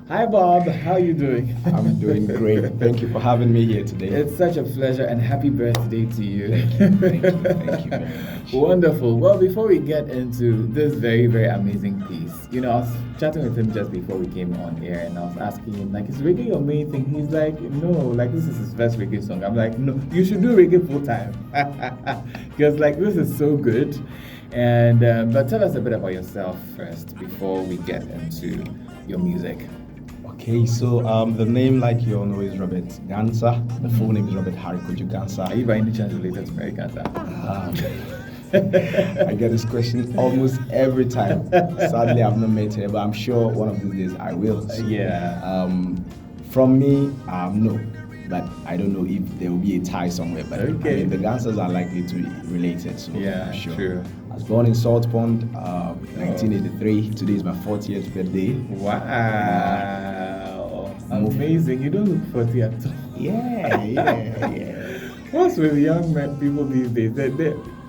Hi, Bob. How are you doing? I'm doing great. Thank you for having me here today. It's such a pleasure and happy birthday to you. Thank you very much. Wonderful. Well, before we get into this very, very amazing piece, I was chatting with him just before we came on air and I was asking him, like, is reggae your main thing? He's like, no, like, this is his first reggae song. I'm like, no, you should do reggae full time. Because, like, this is so good. And, but tell us a bit about yourself first before we get into your music. Okay, so the name, like you all know, is Robert Gansa. The full name is Robert Harikoju Gansa. Are you by any chance related to Mary Gansa? I get this question almost every time. Sadly, I've not met her, but I'm sure one of these days I will. So, Yeah. From me, no. But I don't know if there will be a tie somewhere. But Okay. I mean, the Gansas are likely to be related, so Yeah, I'm sure. true. I was born in Salt Pond, 1983. Today is my 40th birthday. Wow. Amazing. You don't look 40 at all. Yeah. What's with young men, people these days?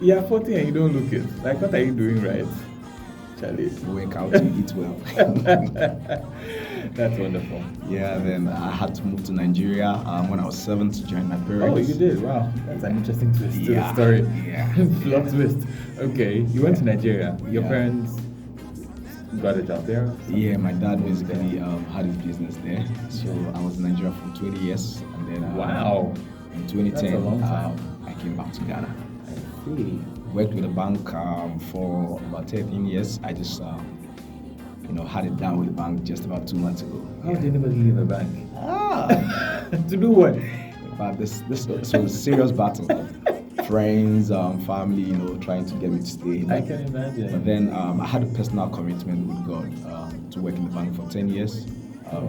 You're 40 and you don't look it. Like, what are you doing right? Charlie. Work out to eat well. That's wonderful. Yeah, then I had to move to Nigeria when I was 7 to join my parents. Oh, you did? Wow. That's an interesting twist to the Yeah, story. yeah. Plot twist. Okay. You went to Nigeria. Your Yeah. parents got a job there? Yeah, my dad basically had his business there. So I was in Nigeria for 20 years. And then Wow. in 2010, That's a long time. I came back to Ghana. I see. Worked with a bank for about 13 years. I just, had it down with the bank just about 2 months ago. How did anybody leave a bank? Ah, To do what? but this was a serious battle. Friends, family, trying to get me to stay. I can imagine. But then I had a personal commitment with God to work in the bank for 10 years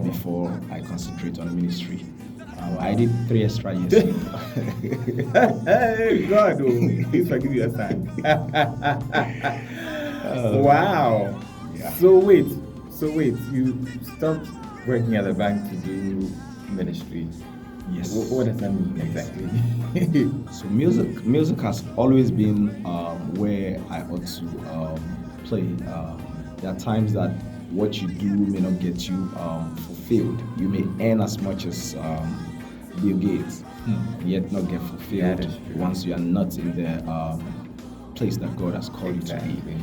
before I concentrate on ministry. I did 3 extra years. Hey, God, please forgive your son. Wow. Yeah. So wait, you stopped working at the bank to do ministry. Yes. What does that mean exactly? So music has always been where I ought to play. There are times that what you do may not get you fulfilled. You may earn as much as Bill Gates, yet not get fulfilled That is true. once you are not in the place that God has called Exactly. you to be.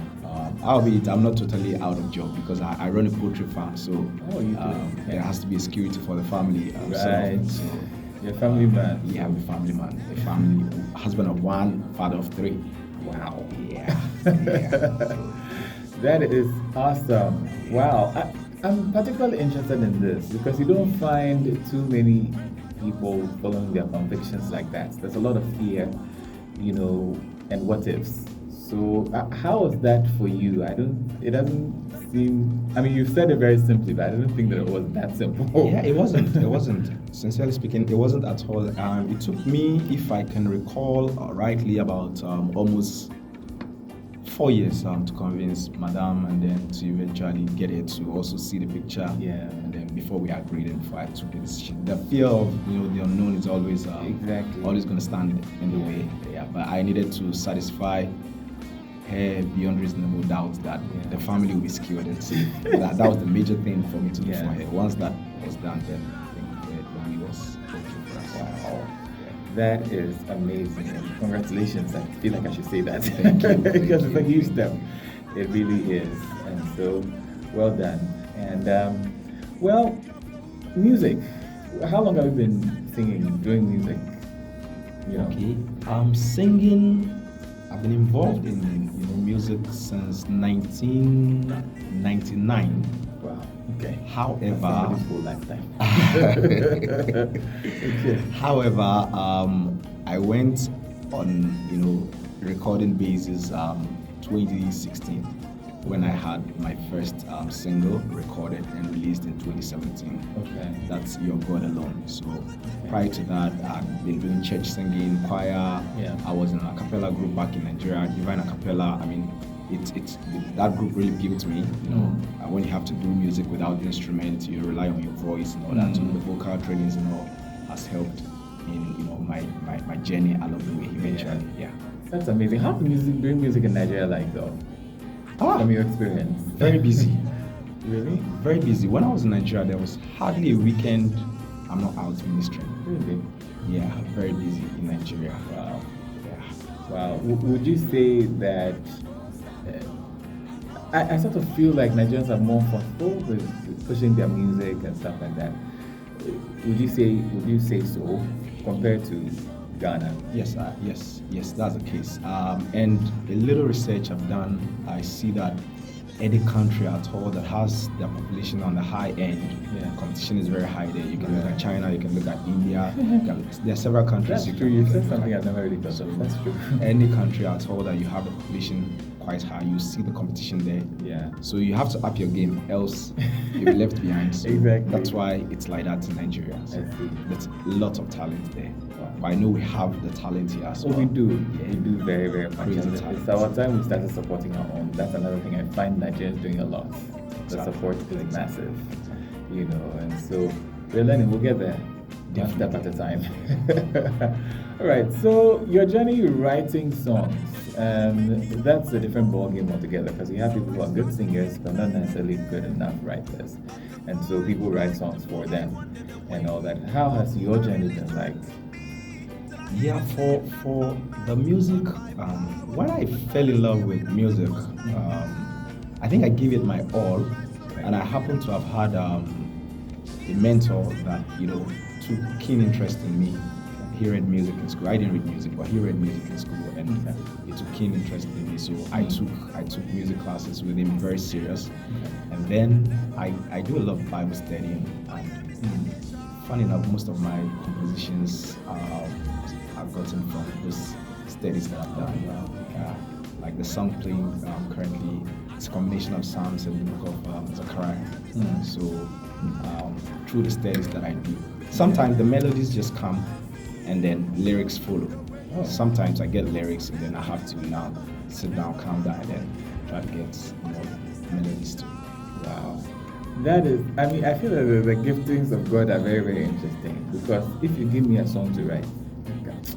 Albeit I'm not totally out of job because I run a poultry farm, so Oh, you do? there has to be a security for the family. Right. So, You're a family man. yeah, I'm a family man, a family husband of 1, father of 3. Wow. Yeah. That is awesome. Wow. I'm particularly interested in this because you don't find too many people following their convictions like that. There's a lot of fear, and what ifs. So, how was that for you? It doesn't seem, you've said it very simply, but I didn't think that it was that simple. Yeah, it wasn't. Sincerely speaking, it wasn't at all. It took me, if I can recall rightly, about almost 4 years to convince Madame and then to eventually get her to also see the picture. Yeah. And then before we agreed and before I took the decision. The fear of the unknown is always Exactly. always going to stand in the way. Yeah, but I needed to satisfy her beyond reasonable doubt that the family will be secured and safe. that was the major thing for me to do for her. Once that was done, then I think the family was okay for us. Wow. That is amazing. And congratulations. I feel like I should say that. Thank you. Because it's a huge step. It really is. And so, well done. And, music. How long have you been singing, doing music? Okay. Singing. I've been involved in music since 1999. Wow. Okay. However, Somebody's full lifetime. Okay. However, I went on recording basis 2016 when I had my first single recorded and released in 2017. Okay. That's Your God Alone. So prior to that, I've been doing church singing, choir. Yeah. I was in a cappella group back in Nigeria, Divine Acapella. It's that group really built me. When you have to do music without instruments, you rely on your voice and all that. So the vocal trainings has helped in my journey along the way eventually. Yeah. That's amazing. How's doing music in Nigeria like though? From your experience? Very busy. Really? Very busy. When I was in Nigeria, there was hardly a weekend I'm not out ministering. Really? Yeah, very busy in Nigeria. Wow. Yeah. Wow. Would you say that? I sort of feel like Nigerians are more forceful with pushing their music and stuff like that. Would you say so compared to Ghana? Yes, yes, that's the case. And a little research I've done, I see that any country at all that has their population on the high end, Yeah. competition is very high there. You can look at China, you can look at India. There are several countries. That's true. You said something I've never really thought of. That's true. Any country at all that you have the population quite high, you see the competition there. Yeah. So you have to up your game, else you'll be left behind. So Exactly. that's why it's like that in Nigeria. So I see. there's lots of talent there. Wow. But I know we have the talent here as Oh, well. we do. Yeah. We do very, very much. Crazy And talent. it's our time we started supporting our own. That's another thing I find Nigerians doing a lot. The Exactly. support is massive, and so we're learning. We'll get there, one step at a time. All right. So your journey writing songs, that's a different ballgame altogether because you have people who are good singers but not necessarily good enough writers, and so people write songs for them and all that. How has your journey been like? Yeah, for the music, when I fell in love with music, I think I gave it my all, and I happen to have had a mentor that took keen interest in me. He read music in school. I didn't read music, but he read music in school, and he took keen interest in me. So I took music classes with him, very serious, and then I do a lot of Bible studying. And funny enough, most of my compositions I've gotten from those studies that I've done. Like the song playing currently, it's a combination of Psalms and the book of Zechariah. So through the studies that I do, sometimes the melodies just come and then lyrics follow. Sometimes I get lyrics and then I have to now sit down, calm down, and then try to get melodies too. Wow. That is, I feel that the giftings of God are very, very interesting because if you give me a song to write,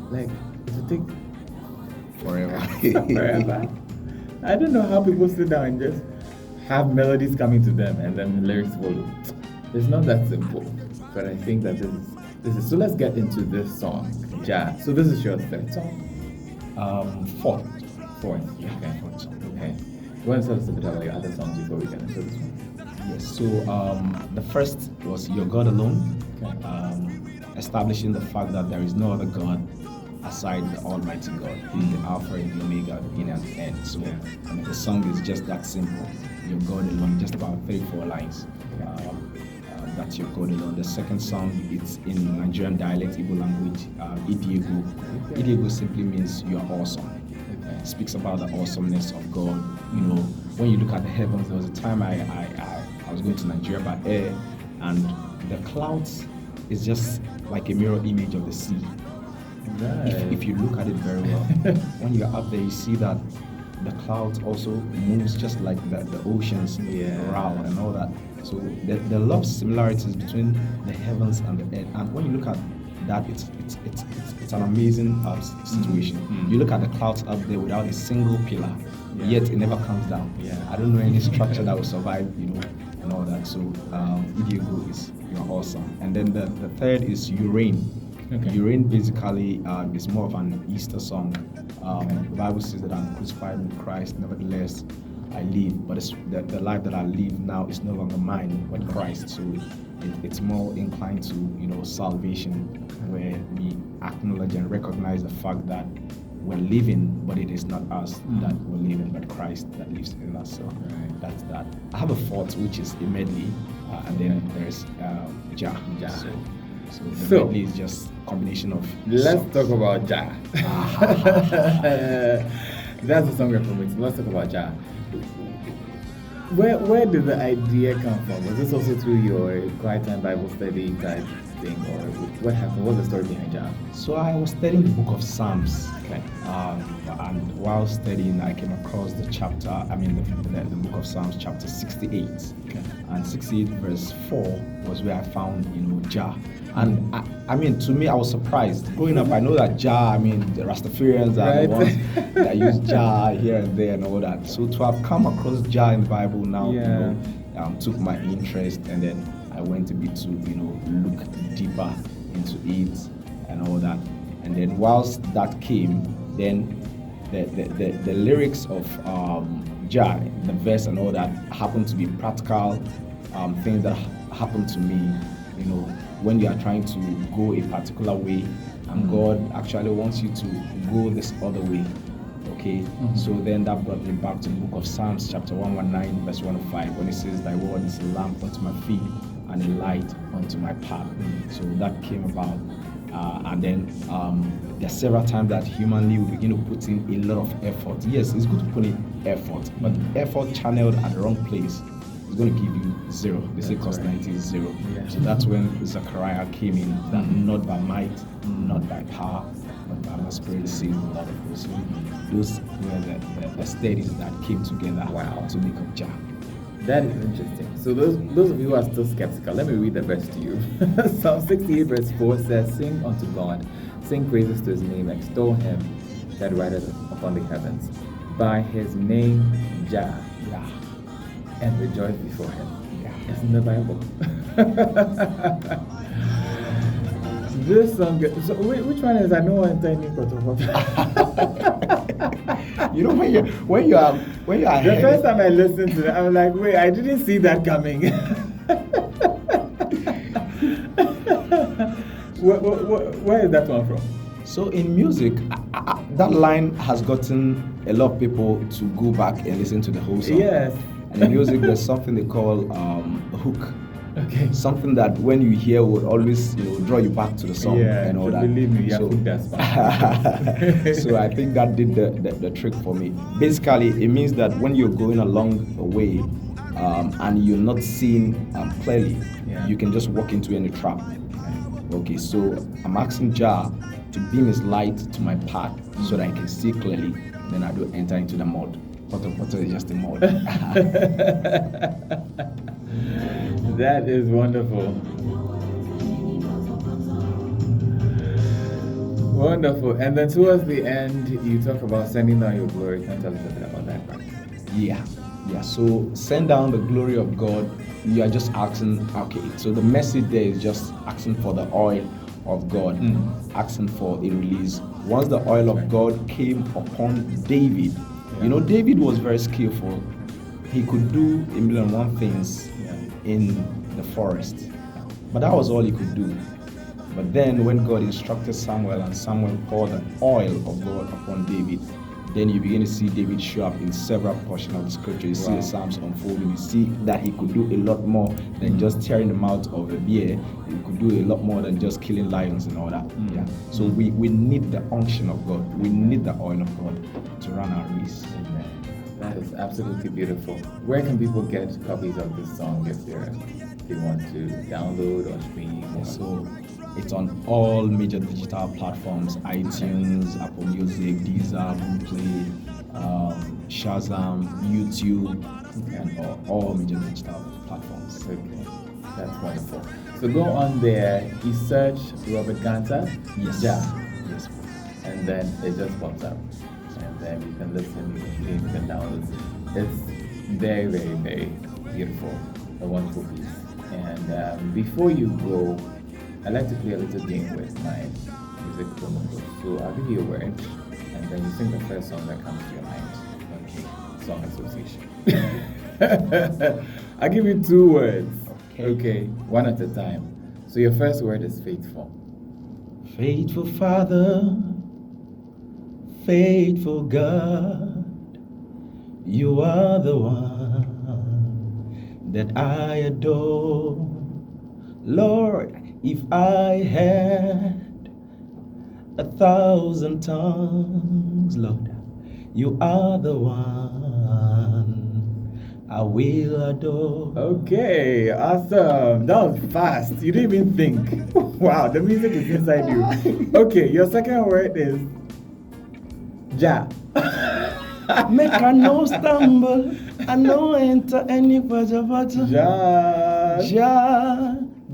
like, it will take Forever. forever. I don't know how people sit down and just have melodies coming to them and then the lyrics follow. It's not that simple, but I think that this is. So let's get into this song, Ja. So this is your third song? Fourth. Fourth. Yeah, Okay. fourth song. Okay. You want to tell us a bit about your other songs before we get into this one? Yes. So the first was Your God Alone, Okay. establishing the fact that there is no other God aside the Almighty God. He's the Alpha and the Omega, the beginning and the end. So the song is just that simple. Your God Alone, just about 3-4 lines. That's Your God Alone. The second song, it's in Nigerian dialect, Igbo language, Idiego. Okay. Idiego simply means you are awesome. Okay. It speaks about the awesomeness of God. When you look at the heavens, there was a time I was going to Nigeria by air, and the clouds is just like a mirror image of the sea. Right. If you look at it very well, when you're up there, you see that the clouds also moves just like the oceans around and all that. So there are a lot of similarities between the heavens and the earth. And when you look at that, it's an amazing situation. You look at the clouds up there without a single pillar, yet it never comes down. I don't know any structure that will survive, and all that. So Idiego is you're awesome. And then the third is You Reign. Okay. You Reign basically is more of an Easter song. The Bible says that I'm crucified with Christ, nevertheless I live, but the life that I live now is no longer mine, but Christ. So it's more inclined to salvation, where we acknowledge and recognize the fact that we're living, but it is not us that we're living, but Christ that lives in us. So that's that. I have a fourth, which is a medley, and then there's Ja. So the medley is just a combination of Let's songs. talk about Ja. That's the song reference. Let's talk about Ja. Where did the idea come from? Was this also through your quiet time Bible study type thing, or what happened? What's the story behind Ja? So I was studying the book of Psalms. Okay. And while studying, I came across the the book of Psalms, chapter 68. Okay. And 68 verse 4 was where I found, Ja. And to me, I was surprised. Growing up, I know that Ja, the Rastafarians are the Right. ones that use Ja here and there and all that. So to have come across Ja in the Bible now, took my interest, and then I went a bit to look deeper into it and all that. And then whilst that came, then the lyrics of Jah, the verse and all that happened to be practical things that happened to me. When you are trying to go a particular way, and God actually wants you to go this other way. Okay, so then that brought me back to the book of Psalms, chapter 119, verse 105, when it says, "Thy word is a lamp unto my feet and a light unto my path." So that came about. And then there are several times that humanly we begin to put in a lot of effort. Yes, it's good to put in effort, but effort channeled at the wrong place is going to give you zero. They say cost 90 is zero. Yeah. So that's when Zechariah came in, that not by might, not by power, but by my spirit, says the Lord of hosts. Those were the studies that came together to make up Jah. That is interesting. So those of you who are still skeptical, let me read the verse to you. Psalm 68 verse 4 says, "Sing unto God, sing praises to his name, extol him that rideth upon the heavens, by his name Jah, and rejoice before him." It's in the Bible. This song, so which one is I know I'm tiny protocol? When you are the first time I listened to it, I was like, wait, I didn't see that coming. Where is that one from? So in music, that line has gotten a lot of people to go back and listen to the whole song. Yes. And in music, there's something they call a hook. Okay. Something that when you hear would always draw you back to the song and all that. Believe me, so, that's fine. So I think that did the trick for me. Basically, it means that when you're going along the way and you're not seeing clearly, you can just walk into any trap. Okay, so I'm asking Jah to beam his light to my path so that I can see clearly. Then I don't enter into the mud. Potter is just the mud. That is wonderful. Wonderful. And then towards the end, you talk about sending down your glory. Can you tell us a bit about that part? Yeah. So send down the glory of God. You are just asking, okay, so the message there is just asking for the oil of God, asking for a release. Once the oil of God came upon David, David was very skillful. He could do 1,000,001 things in the forest, but that was all he could do. But then when God instructed Samuel and Samuel poured the oil of God upon David, then you begin to see David show up in several portions of the scripture. You see the Psalms unfolding. You see that he could do a lot more than just tearing the mouth of a bear. He could do a lot more than just killing lions and all that. So we need the unction of God. We need the oil of God to run our race. That is absolutely beautiful. Where can people get copies of this song if they want to download or stream? So it's on all major digital platforms: iTunes, Apple Music, Deezer, Boomplay, Shazam, YouTube, and all major digital platforms. Okay, that's wonderful. So go on there, you search Robert Ganta, Jah, and then it just pops up. And then you can listen, you can stream, you can download. It's very, very, very beautiful, a wonderful piece. And before you go, I like to play a little game with my music promo code. So I'll give you a word, and then you sing the first song that comes to your mind. Okay, song association. I'll give you 2 words. Okay, one at a time. So your first word is faithful. Faithful Father, faithful God, you are the one that I adore. Lord, if I had 1,000 tongues, Lord, you are the one I will adore. Okay, awesome. That was fast. You didn't even think. Wow, the music is inside you. Okay, your second word is Jah. Make I no stumble, I no enter any Jah.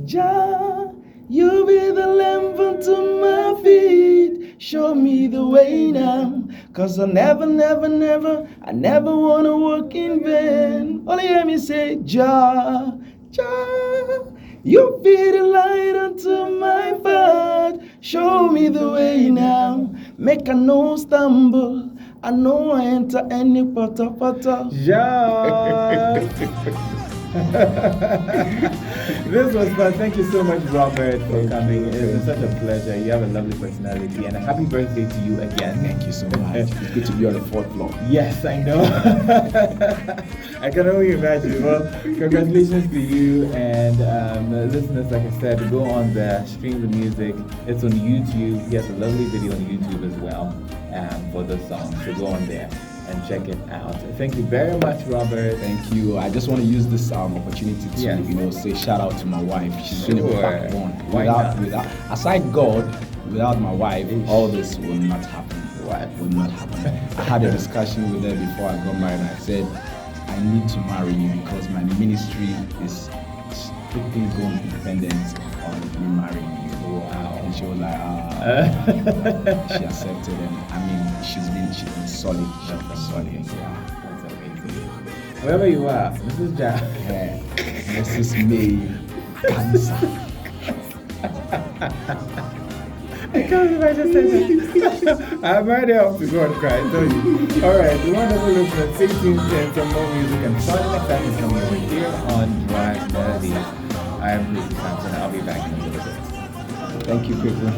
Jah, You be the lamp unto my feet. Show me the way now. Cause I never, never, never, I never wanna walk in vain. Only hear me say, Jah, Jah. You be the light unto my path. Show me the way now. Make I no stumble. I know I enter any pata. Yes. This was fun. Thank you so much, Robert, for coming. It's been such a pleasure. You have a lovely personality, and a happy birthday to you again. Thank you so much. It's good to be on the fourth floor. Yes, I know. I can only imagine. Well, congratulations to you and listeners. Like I said, go on there, stream the music. It's on YouTube. He has a lovely video on YouTube as well for the song. So go on there and check it out. Thank you very much, Robert. Thank you. I just want to use this opportunity to say shout out to my wife. She's been a backbone. Without aside God, without my wife, all this will not happen. Would not happen. I had a discussion with her before I got married. And I said, I need to marry you because my ministry is strictly going dependent on me marrying you. Wow. And she was like, she accepted, and I mean, she's been solid. She's been solid. Yeah, that's amazing. Wherever you are, Mrs. Ja. Yeah. Mrs. May Cancer. I can't believe I just said that. I'm already off to go and cry, I tell you. Alright, the wonderful listeners, stay tuned to some more music and fun next time is coming over here on Drive Melodies. I am Bruce Sampson. I'll be back in a little bit. Thank you, people.